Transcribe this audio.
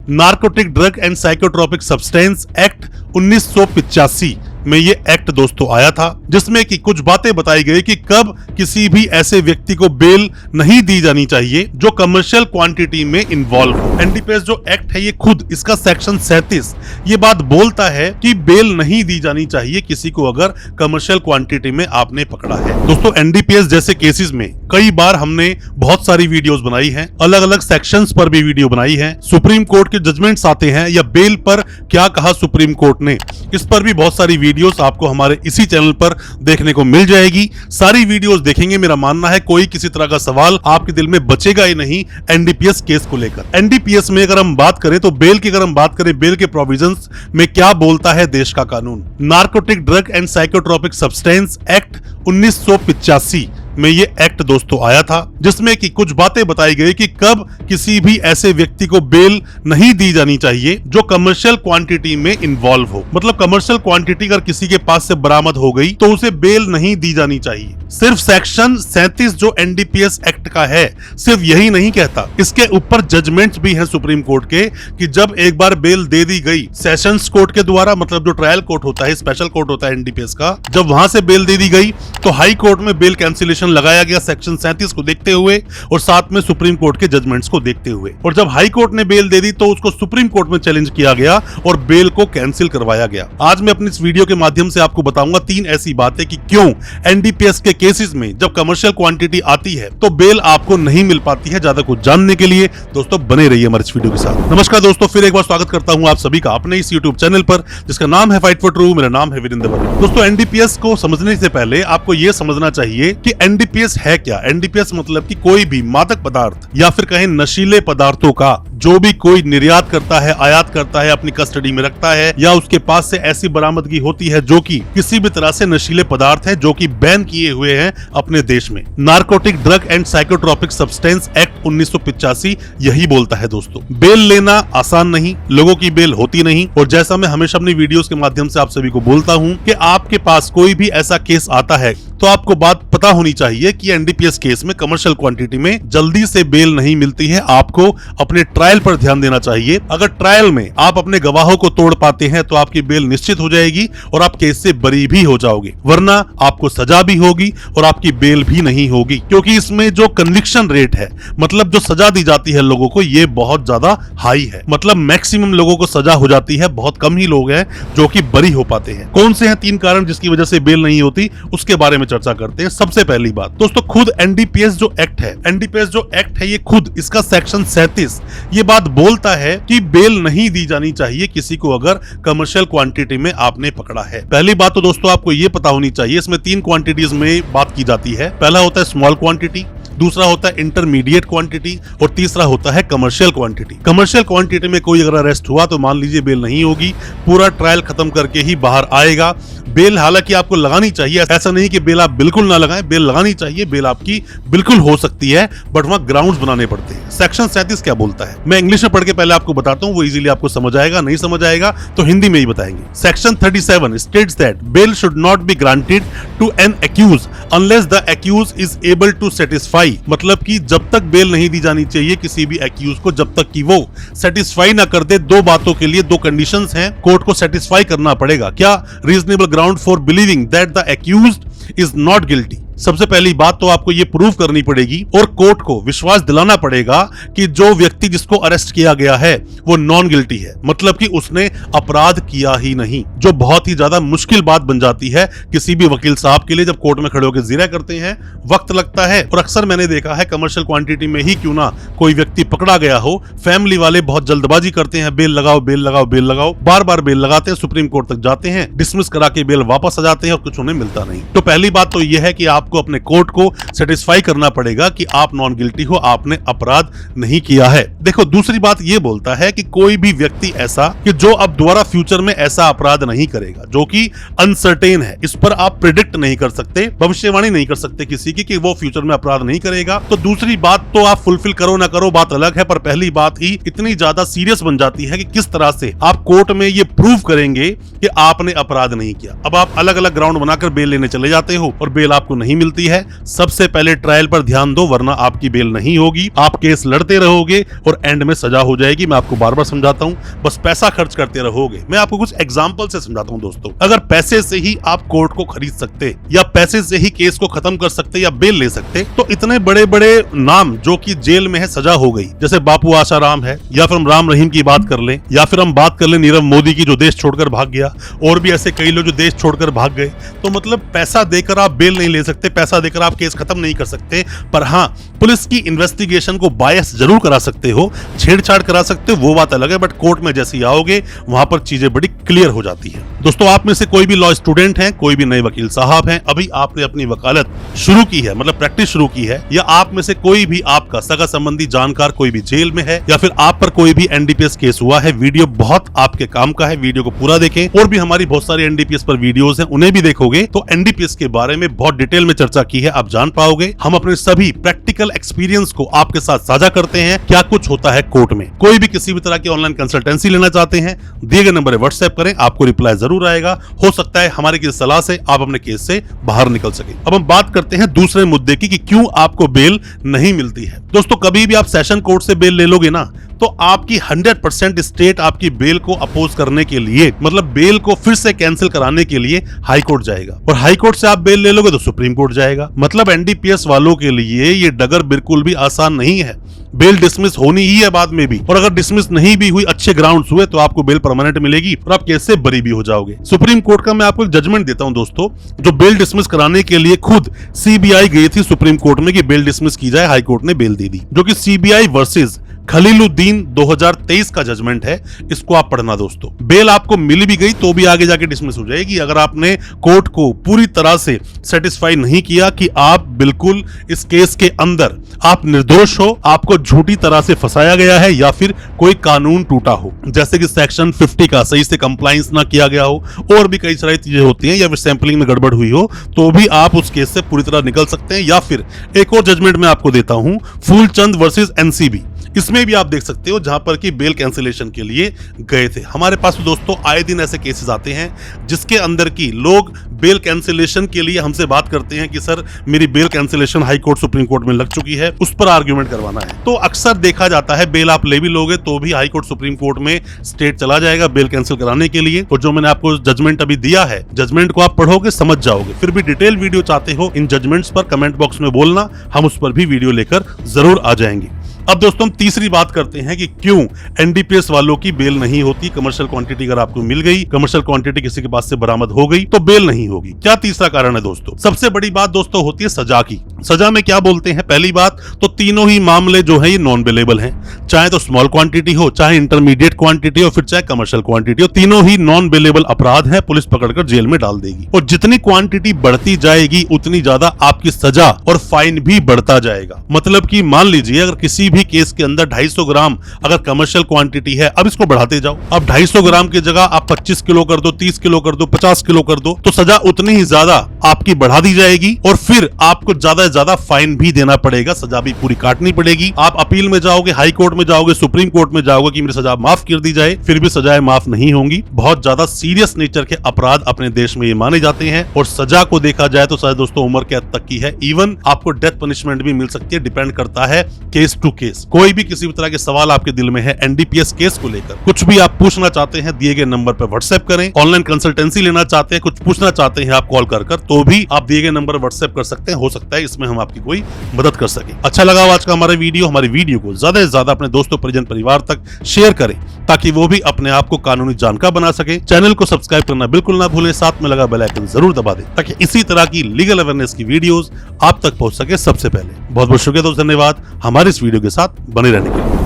Narcotic drug and psychotropic substance act 1985 में ये act दोस्तों आया था, जिसमें कि कुछ बातें बताई गई कि कब किसी भी ऐसे व्यक्ति को बेल नहीं दी जानी चाहिए जो कमर्शियल क्वांटिटी में इन्वॉल्व हो। एनडीपीएस जो एक्ट है ये खुद इसका सेक्शन 37 ये बात बोलता है कि बेल नहीं दी जानी चाहिए किसी को अगर कमर्शियल क्वांटिटी में आपने पकड़ा है। दोस्तों एनडीपीएस जैसे केसेस में कई बार हमने बहुत सारी वीडियोस बनाई हैं, अलग अलग सेक्शंस पर भी वीडियो बनाई है, सुप्रीम कोर्ट के जजमेंट्स आते हैं या बेल पर क्या कहा सुप्रीम कोर्ट ने, इस पर भी बहुत सारी वीडियोस आपको हमारे इसी चैनल पर देखने को मिल जाएगी। सारी वीडियोस देखेंगे, मेरा मानना है कोई किसी तरह का सवाल आपके दिल में बचेगा ही नहीं एनडीपीएस केस को लेकर। एनडीपीएस में अगर हम बात करें तो बेल की अगर हम बात करें, बेल के प्रोविजंस में क्या बोलता है देश का कानून। Narcotic drug and psychotropic substance act 1985 में ये एक्ट दोस्तों आया था, जिसमें कि कुछ बातें बताई गई कि कब किसी भी ऐसे व्यक्ति को बेल नहीं दी जानी चाहिए जो कमर्शियल क्वांटिटी में इन्वॉल्व हो। मतलब कमर्शियल क्वांटिटी अगर किसी के पास से बरामद हो गई तो उसे बेल नहीं दी जानी चाहिए। सिर्फ सेक्शन 37 जो एनडीपीएस एक्ट का है सिर्फ यही नहीं कहता, इसके ऊपर जजमेंट्स भी हैं सुप्रीम कोर्ट के कि जब एक बार बेल दे दी गई सेशंस कोर्ट के द्वारा, मतलब जो ट्रायल कोर्ट होता है, स्पेशल कोर्ट होता है एनडीपीएस का, जब वहां से बेल दे दी गई तो हाई कोर्ट में बेल कैंसिलेशन लगाया गया सेक्शन 37 को देखते हुए और साथ में सुप्रीम कोर्ट के जजमेंट्स को देखते हुए। और जब हाई कोर्ट ने बेल दे दी तो उसको सुप्रीम कोर्ट में चैलेंज किया गया और बेल को कैंसिल करवाया गया। आज मैं अपनी इस वीडियो के माध्यम से आपको बताऊंगा 3 ऐसी बातें कि क्यों एनडीपीएस के केसेस में जब कमर्शियल क्वांटिटी आती है तो बेल आपको नहीं मिल पाती है। ज्यादा कुछ जानने के लिए दोस्तों बने रहिए हमारे इस वीडियो के साथ। नमस्कार दोस्तों, फिर एक बार स्वागत करता हूं आप सभी का अपने इस यूट्यूब चैनल पर जिसका नाम है फाइट फॉर ट्रू। मेरा नाम है वीरेंद्र वर्मा। दोस्तों एनडीपीएस को समझने से पहले आपको यह समझना चाहिए कि एनडीपीएस है क्या। एनडीपीएस मतलब कि कोई भी मादक पदार्थ या फिर कहें नशीले पदार्थों का जो भी कोई निर्यात करता है, आयात करता है, अपनी कस्टडी में रखता है या उसके पास से ऐसी बरामदगी होती है जो कि किसी भी तरह से नशीले पदार्थ है जो कि बैन किए हुए हैं अपने देश में। Narcotic drug and psychotropic substance act 1985 यही बोलता है दोस्तों। बेल लेना आसान नहीं, लोगों की बेल होती नहीं। और जैसा मैं हमेशा अपनी वीडियोस के माध्यम से आप सभी को बोलता हूं कि आपके पास कोई भी ऐसा केस आता है तो आपको बात पता होनी चाहिए कि एनडीपीएस केस में कमर्शियल क्वांटिटी में जल्दी से बेल नहीं मिलती है। आपको अपने ट्रायल पर ध्यान देना चाहिए। अगर ट्रायल में आप अपने गवाहों को तोड़ पाते हैं तो आपकी बेल निश्चित हो जाएगी और आप केस से बरी भी हो जाओगे, वरना आपको सजा भी होगी और आपकी बेल भी नहीं होगी। क्योंकि इसमें जो कन्विक्शन रेट है, मतलब जो सजा दी जाती है लोगों को, ये बहुत ज्यादा हाई है। मतलब मैक्सिमम लोगों को सजा हो जाती है, बहुत कम ही लोग हैं जो कि बरी हो पाते हैं। कौन से हैं 3 कारण जिसकी वजह से बेल नहीं होती, उसके बारे में चर्चा करते हैं। सबसे पहली बात दोस्तों, खुद एनडीपीएस जो एक्ट है, एनडीपीएस जो एक्ट है ये खुद इसका सेक्शन 37 ये बात बोलता है कि बेल नहीं दी जानी चाहिए किसी को अगर कमर्शियल क्वांटिटी में आपने पकड़ा है। पहली बात तो दोस्तों आपको ये पता होनी चाहिए, इसमें 3 क्वांटिटीज में बात की जाती है। पहला होता है स्मॉल क्वांटिटी, दूसरा होता है इंटरमीडिएट क्वांटिटी और तीसरा होता है कमर्शियल क्वांटिटी। कमर्शियल क्वांटिटी में कोई अगर अरेस्ट हुआ तो मान लीजिए बेल नहीं होगी, पूरा ट्रायल खत्म करके ही बाहर आएगा। बेल हालांकि आपको लगानी चाहिए, ऐसा नहीं कि बेल आप बिल्कुल ना लगाएं, बेल लगानी चाहिए, बेल आपकी बिल्कुल हो सकती है, बट वहां ग्राउंड्स बनाने पड़ते हैं। सेक्शन 37 क्या बोलता है मैं इंग्लिश में पढ़ के पहले आपको बताता हूं, वो इजीली आपको समझ आएगा। नहीं समझ आएगा तो हिंदी में ही बताएंगे। Section 37 states that bail should not be granted to an accused unless the accused is able to satisfy. मतलब कि जब तक बेल नहीं दी जानी चाहिए किसी भी एक्यूज को जब तक कि वो सेटिस्फाई ना कर दे। 2 बातों के लिए 2 कंडीशंस हैं, कोर्ट को सेटिस्फाई करना पड़ेगा। क्या? Reasonable ground for believing that the accused is not guilty. सबसे पहली बात तो आपको ये प्रूव करनी पड़ेगी और कोर्ट को विश्वास दिलाना पड़ेगा कि जो व्यक्ति जिसको अरेस्ट किया गया है वो नॉन गिल्टी है, मतलब कि उसने अपराध किया ही नहीं, जो बहुत ही ज्यादा मुश्किल बात बन जाती है किसी भी वकील साहब के लिए। जब कोर्ट में खड़े होकर जिरा करते हैं वक्त लगता है और अक्सर मैंने देखा है कमर्शियल क्वांटिटी में ही क्यों ना कोई व्यक्ति पकड़ा गया हो, फैमिली वाले बहुत जल्दबाजी करते हैं, बेल लगाओ बेल लगाओ बेल लगाओ, बार बार बेल लगाते हैं, सुप्रीम कोर्ट तक जाते हैं, डिसमिस करा के बेल वापस आ जाते हैं और कुछ उन्हें मिलता नहीं। तो पहली बात तो यह है कि आपको अपने कोर्ट को सेटिस्फाई करना पड़ेगा कि आप नॉन गिल्टी हो, आपने अपराध नहीं किया है। देखो दूसरी बात यह बोलता है कि कोई भी व्यक्ति ऐसा कि जो अब दोबारा फ्यूचर में ऐसा अपराध नहीं करेगा, जो कि अनसर्टेन है, इस पर आप प्रिडिक्ट नहीं कर सकते, भविष्यवाणी नहीं कर सकते किसी की कि वो फ्यूचर में अपराध नहीं करेगा। तो दूसरी बात तो आप फुलफिल करो ना करो बात अलग है, पर पहली बात ही इतनी ज्यादा सीरियस बन जाती है कि किस तरह से आप कोर्ट में ये प्रूव करेंगे कि आपने अपराध नहीं किया। अब आप अलग अलग ग्राउंड बनाकर बेल लेने चले जाते हो और बेल आपको नहीं मिलती है, सबसे पहले ट्रायल पर ध्यान दो, वरना आपकी बेल नहीं होगी, आप केस लड़ते रहोगे और एंड में सजा हो जाएगी। मैं आपको बार बार समझाता हूं, बस पैसा खर्च करते रहोगे। मैं आपको कुछ एग्जांपल से समझाता हूं दोस्तों। अगर पैसे से ही आप कोर्ट को खरीद सकते या पैसे से ही केस को खत्म कर सकते या बेल ले सकते, तो इतने बड़े बड़े नाम जो कि जेल में है, सजा हो गई, जैसे बापू आसाराम है, या फिर हम राम रहीम की बात कर लें, या फिर हम बात कर लें नीरव मोदी की जो देश छोड़कर भाग गया, और भी ऐसे कई लोग जो देश छोड़कर भाग गए। तो मतलब पैसा देकर आप बेल नहीं ले सकते, पैसा देकर आप केस खत्म नहीं कर सकते, पर हाँ पुलिस की इन्वेस्टिगेशन को बायस जरूर करा सकते हो, छेड़छाड़ करा सकते हो, वो बात अलग है। बट कोर्ट में जैसे ही आओगे वहां पर चीजें बड़ी क्लियर हो जाती है। दोस्तों, आप में से कोई भी लॉ स्टूडेंट हैं, कोई भी नए वकील साहब हैं, अभी आपने अपनी वकालत शुरू की है, मतलब प्रैक्टिस शुरू की है, या आप में से कोई भी आपका सगा संबंधी जानकार कोई भी जेल में है, या फिर आप पर कोई भी एनडीपीएस केस हुआ है, वीडियो बहुत आपके काम का है, वीडियो को पूरा देखें। और भी हमारी बहुत सारी एनडीपीएस पर वीडियोस हैं, उन्हें भी देखोगे तो एनडीपीएस के बारे में बहुत डिटेल में चर्चा की है, आप जान पाओगे। हम अपने सभी प्रैक्टिकल एक्सपीरियंस को आपके साथ साझा करते हैं, क्या कुछ होता है कोर्ट में। कोई भी किसी भी तरह की ऑनलाइन कंसल्टेंसी लेना चाहते हैं, दिए गए नंबर पर व्हाट्सएप करें, आपको रिप्लाई जरूर आएगा। हो सकता है हमारी किसी सलाह से आप अपने केस से बाहर निकल सके। अब हम बात करते हैं दूसरे मुद्दे की कि क्यों आपको बेल नहीं मिलती है। दोस्तों, कभी भी आप सेशन कोर्ट से बेल ले लोगे ना, तो आपकी 100% स्टेट आपकी बेल को अपोज करने के लिए, मतलब बेल को फिर से कैंसिल कराने के लिए हाई कोर्ट जाएगा, और हाई कोर्ट से आप बेल ले लोगे तो सुप्रीम कोर्ट जाएगा। मतलब एनडीपीएस वालों के लिए ये डगर बिल्कुल भी आसान नहीं है। बेल डिसमिस होनी ही है बाद में भी, और अगर डिसमिस नहीं भी हुई, अच्छे ग्राउंड्स हुए, तो आपको बेल परमानेंट मिलेगी और आप केस से बरी भी हो जाओगे। सुप्रीम कोर्ट का मैं आपको एक जजमेंट देता हूं दोस्तों, जो बेल डिसमिस कराने के लिए खुद सीबीआई गई थी सुप्रीम कोर्ट में कि बेल डिसमिस की जाए, हाई कोर्ट ने बेल दे दी, जो कि सीबीआई वर्सेस खलीलुद्दीन 2023 का जजमेंट है। इसको आप पढ़ना दोस्तों। बेल आपको मिल भी गई तो भी आगे जाके डिसमिस हो जाएगी, अगर आपने कोर्ट को पूरी तरह से सेटिस्फाई नहीं किया कि आप बिल्कुल इस केस के अंदर आप निर्दोष हो, आपको झूठी तरह से फंसाया गया है, या फिर कोई कानून टूटा हो, जैसे कि सेक्शन 50 का सही से कंप्लायंस ना किया गया हो, और भी कई सारी चीजें होती हैं, या फिर सैंपलिंग में गड़बड़ हुई हो, तो भी आप उस केस से पूरी तरह निकल सकते हैं। या फिर एक और जजमेंट मैं आपको देता हूं, फूलचंद वर्सेस एनसीबी, इसमें भी आप देख सकते हो, जहां पर कि बेल कैंसिलेशन के लिए गए थे। हमारे पास तो दोस्तों आए दिन ऐसे केसेस आते हैं जिसके अंदर की लोग बेल कैंसिलेशन के लिए हमसे बात करते हैं कि सर मेरी bail cancellation high court supreme court में लग चुकी है, उस पर आर्ग्यूमेंट करवाना है। तो अक्सर देखा जाता है बेल आप ले भी लोगे तो भी हाई कोर्ट सुप्रीम कोर्ट में स्टेट चला जाएगा बेल कैंसिल कराने के लिए। और जो मैंने आपको जजमेंट अभी दिया है, जजमेंट को आप पढ़ोगे समझ जाओगे। फिर भी डिटेल वीडियो चाहते हो इन जजमेंट्स पर, कमेंट बॉक्स में बोलना, हम उस पर भी वीडियो लेकर जरूर आ जाएंगे। अब दोस्तों हम तीसरी बात करते हैं कि क्यों एनडीपीएस वालों की बेल नहीं होती। कमर्शियल क्वांटिटी अगर आपको मिल गई, कमर्शियल क्वांटिटी किसी के पास से बरामद हो गई, तो बेल नहीं होगी। क्या तीसरा कारण है दोस्तों? सबसे बड़ी बात दोस्तों होती है सजा की। सजा में क्या बोलते हैं? पहली बात तो तीनों ही मामले जो है ये नॉन बेलेबल हैं, चाहे तो स्मॉल क्वांटिटी हो, चाहे इंटरमीडिएट क्वांटिटी हो, फिर चाहे कमर्शियल क्वांटिटी हो, तीनों ही नॉन बेलेबल अपराध है, पुलिस पकड़कर जेल में डाल देगी। और जितनी क्वांटिटी बढ़ती जाएगी उतनी ज्यादा आपकी सजा और फाइन भी बढ़ता जाएगा। मतलब कि मान लीजिए अगर किसी भी केस के अंदर 250 ग्राम अगर कमर्शियल क्वांटिटी है, अब इसको बढ़ाते जाओ, अब 250 ग्राम की जगह आप 25 किलो कर दो, 30 किलो कर दो, 50 किलो कर दो, तो सजा उतनी ही ज्यादा आपकी बढ़ा दी जाएगी और फिर आपको ज्यादा से ज्यादा फाइन भी देना पड़ेगा, सजा भी पूरी काटनी पड़ेगी। आप अपील में जाओगे, हाई कोर्ट में जाओगे, सुप्रीम कोर्ट में जाओगे कि मेरी सजा माफ कर दी जाए, फिर भी सजाएं माफ नहीं होंगी। बहुत ज्यादा सीरियस नेचर के अपराध अपने देश में ये माने जाते हैं और सजा को देखा जाए तो शायद दोस्तों उम्र कैद तक की है। इवन आपको डेथ पनिशमेंट भी मिल सकती है, डिपेंड करता है केस टू केस। कोई भी किसी भी तरह के सवाल आपके दिल में है एनडीपीएस केस को लेकर, कुछ भी आप पूछना चाहते हैं, दिए गए नंबर पर व्हाट्सएप करें। ऑनलाइन कंसल्टेंसी लेना चाहते हैं, कुछ पूछना चाहते हैं आप कॉल कर तो भी आप दिए गए नंबर पर व्हाट्सएप कर सकते हैं। हो सकता है इसमें हम आपकी कोई मदद कर सके। अच्छा लगा आज का हमारा वीडियो? हमारी वीडियो को ज्यादा से ज्यादा अपने दोस्तों, परिजन, परिवार तक शेयर करें ताकि वो भी अपने आप को कानूनी जानकार बना सके। चैनल को सब्सक्राइब करना बिल्कुल ना भूलें, साथ में लगा बेल आइकन जरूर दबा दें ताकि इसी तरह की लीगल अवेयरनेस की वीडियोस आप तक पहुंच सके सबसे पहले। बहुत बहुत शुक्रिया दोस्तों, धन्यवाद हमारे इस वीडियो के साथ बने रहने के लिए।